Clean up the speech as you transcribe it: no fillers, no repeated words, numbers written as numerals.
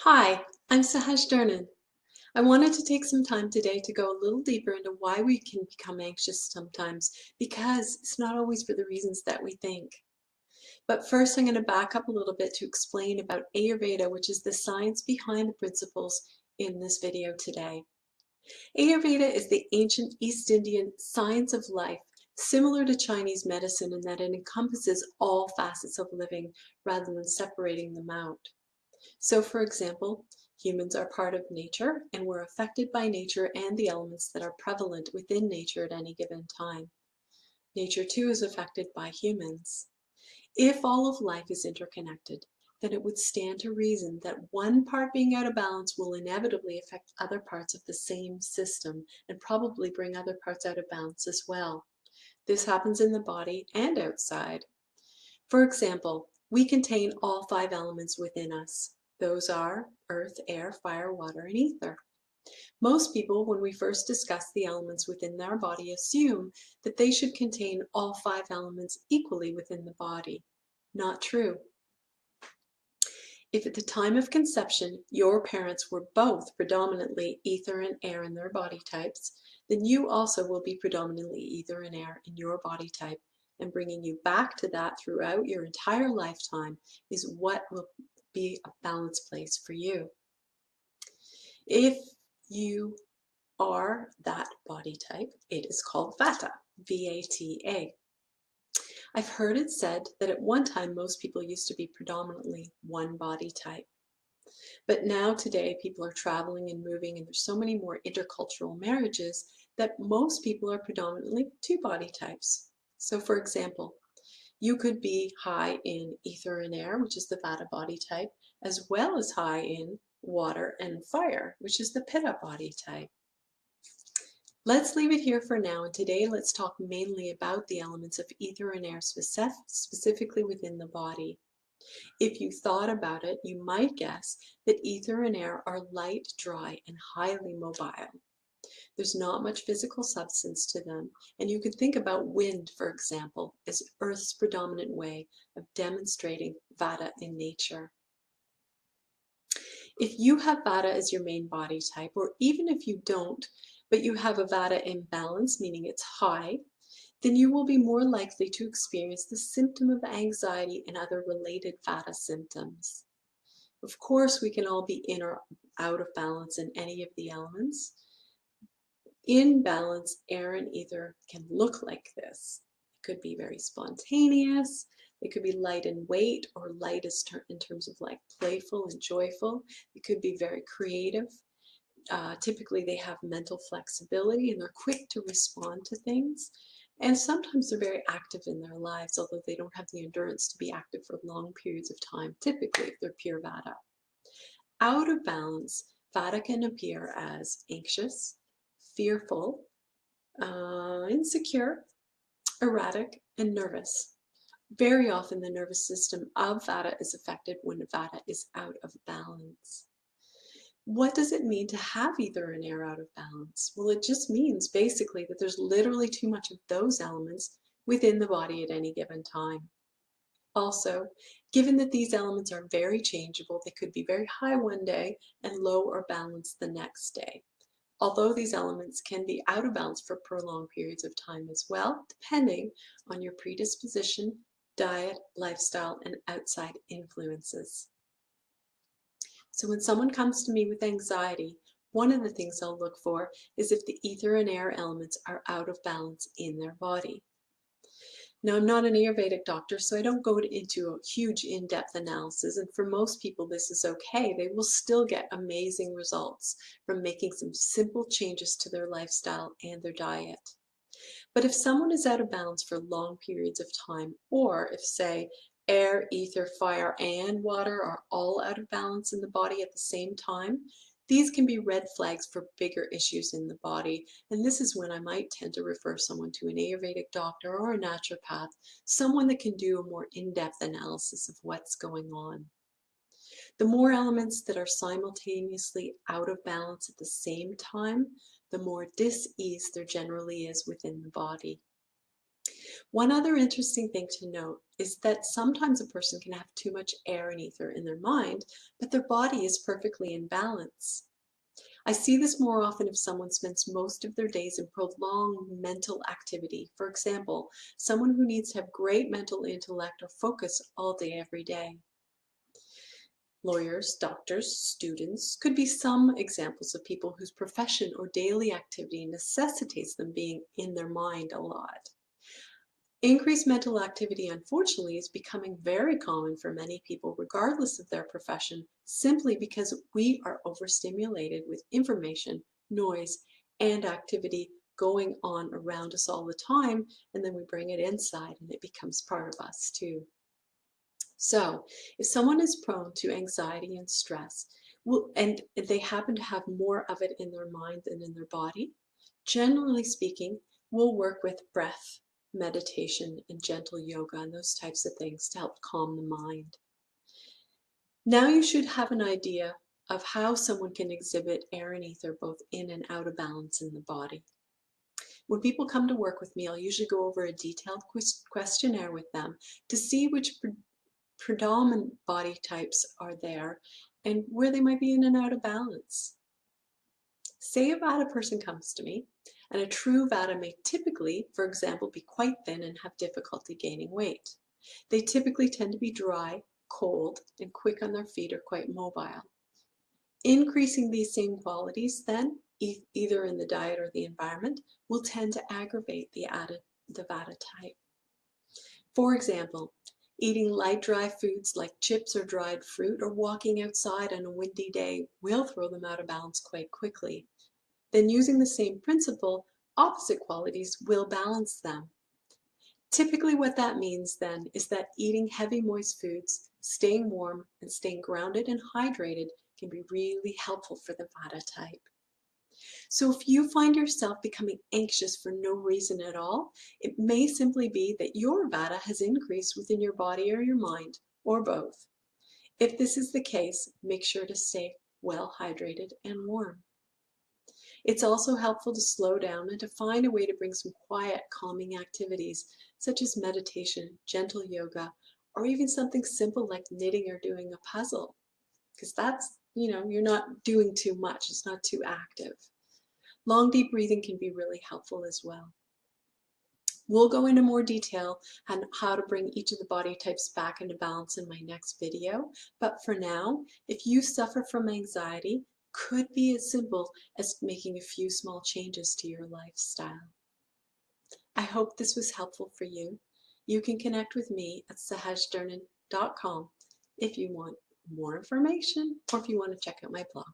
Hi, I'm Sahaj Durnin. I wanted to take some time today to go a little deeper into why we can become anxious sometimes, because it's not always for the reasons that we think. But first, I'm going to back up a little bit to explain about Ayurveda, which is the science behind the principles in this video today. Ayurveda is the ancient East Indian science of life, similar to Chinese medicine in that it encompasses all facets of living rather than separating them out. So, for example, humans are part of nature and we're affected by nature and the elements that are prevalent within nature at any given time. Nature too is affected by humans. If all of life is interconnected, then it would stand to reason that one part being out of balance will inevitably affect other parts of the same system and probably bring other parts out of balance as well. This happens in the body and outside. For example, we contain all 5 elements within us. Those are earth, air, fire, water, and ether. Most people, when we first discuss the elements within their body, assume that they should contain all 5 elements equally within the body. Not true. If at the time of conception your parents were both predominantly ether and air in their body types, then you also will be predominantly ether and air in your body type. And bringing you back to that throughout your entire lifetime is what will be a balanced place for you. If you are that body type, it is called Vata, V-A-T-A. I've heard it said that at one time most people used to be predominantly one body type. But now today people are traveling and moving and there's so many more intercultural marriages that most people are predominantly 2 body types. So for example, you could be high in ether and air, which is the Vata body type, as well as high in water and fire, which is the Pitta body type. Let's leave it here for now, and today let's talk mainly about the elements of ether and air specifically within the body. If you thought about it, you might guess that ether and air are light, dry, and highly mobile. There's not much physical substance to them, and you could think about wind, for example, as Earth's predominant way of demonstrating Vata in nature. If you have Vata as your main body type, or even if you don't, but you have a Vata imbalance, meaning it's high, then you will be more likely to experience the symptom of anxiety and other related Vata symptoms. Of course, we can all be in or out of balance in any of the elements. In balance, air and ether can look like this. It could be very spontaneous. It could be light in weight or light in terms of like playful and joyful. It could be very creative. Typically, they have mental flexibility and they're quick to respond to things. And sometimes they're very active in their lives, although they don't have the endurance to be active for long periods of time, typically if they're pure Vata. Out of balance, Vata can appear as anxious, fearful, insecure, erratic, and nervous. Very often the nervous system of Vata is affected when Vata is out of balance. What does it mean to have ether and air out of balance? Well, it just means basically that there's literally too much of those elements within the body at any given time. Also, given that these elements are very changeable, they could be very high one day and low or balanced the next day. Although these elements can be out of balance for prolonged periods of time as well, depending on your predisposition, diet, lifestyle, and outside influences. So when someone comes to me with anxiety, one of the things I'll look for is if the ether and air elements are out of balance in their body. Now, I'm not an Ayurvedic doctor, so I don't go into a huge in-depth analysis, and for most people this is okay. They will still get amazing results from making some simple changes to their lifestyle and their diet. But if someone is out of balance for long periods of time, or if, say, air, ether, fire, and water are all out of balance in the body at the same time, these can be red flags for bigger issues in the body, and this is when I might tend to refer someone to an Ayurvedic doctor or a naturopath, someone that can do a more in-depth analysis of what's going on. The more elements that are simultaneously out of balance at the same time, the more dis-ease there generally is within the body. One other interesting thing to note is that sometimes a person can have too much air and ether in their mind, but their body is perfectly in balance. I see this more often if someone spends most of their days in prolonged mental activity. For example, someone who needs to have great mental intellect or focus all day, every day. Lawyers, doctors, students could be some examples of people whose profession or daily activity necessitates them being in their mind a lot. Increased mental activity, unfortunately, is becoming very common for many people, regardless of their profession, simply because we are overstimulated with information, noise, and activity going on around us all the time, and then we bring it inside and it becomes part of us too. So, if someone is prone to anxiety and stress, and they happen to have more of it in their mind than in their body, generally speaking, we'll work with breath, meditation, and gentle yoga and those types of things to help calm the mind. Now you should have an idea of how someone can exhibit air and ether both in and out of balance in the body. When people come to work with me, I'll usually go over a detailed questionnaire with them to see which predominant body types are there and where they might be in and out of balance. Say a Vata person comes to me, and a true Vata may typically, for example, be quite thin and have difficulty gaining weight. They typically tend to be dry, cold, and quick on their feet or quite mobile. Increasing these same qualities then, either in the diet or the environment, will tend to aggravate the Vata type. For example, eating light dry foods like chips or dried fruit or walking outside on a windy day will throw them out of balance quite quickly. Then using the same principle, opposite qualities will balance them. Typically what that means then is that eating heavy moist foods, staying warm, and staying grounded and hydrated can be really helpful for the Vata type. So if you find yourself becoming anxious for no reason at all, it may simply be that your Vata has increased within your body or your mind, or both. If this is the case, make sure to stay well hydrated and warm. It's also helpful to slow down and to find a way to bring some quiet, calming activities, such as meditation, gentle yoga, or even something simple like knitting or doing a puzzle. Because that's, you're not doing too much, it's not too active. Long, deep breathing can be really helpful as well. We'll go into more detail on how to bring each of the body types back into balance in my next video. But for now, if you suffer from anxiety, could be as simple as making a few small changes to your lifestyle. I hope this was helpful for you. You can connect with me at sahajdurnin.com if you want more information or if you want to check out my blog.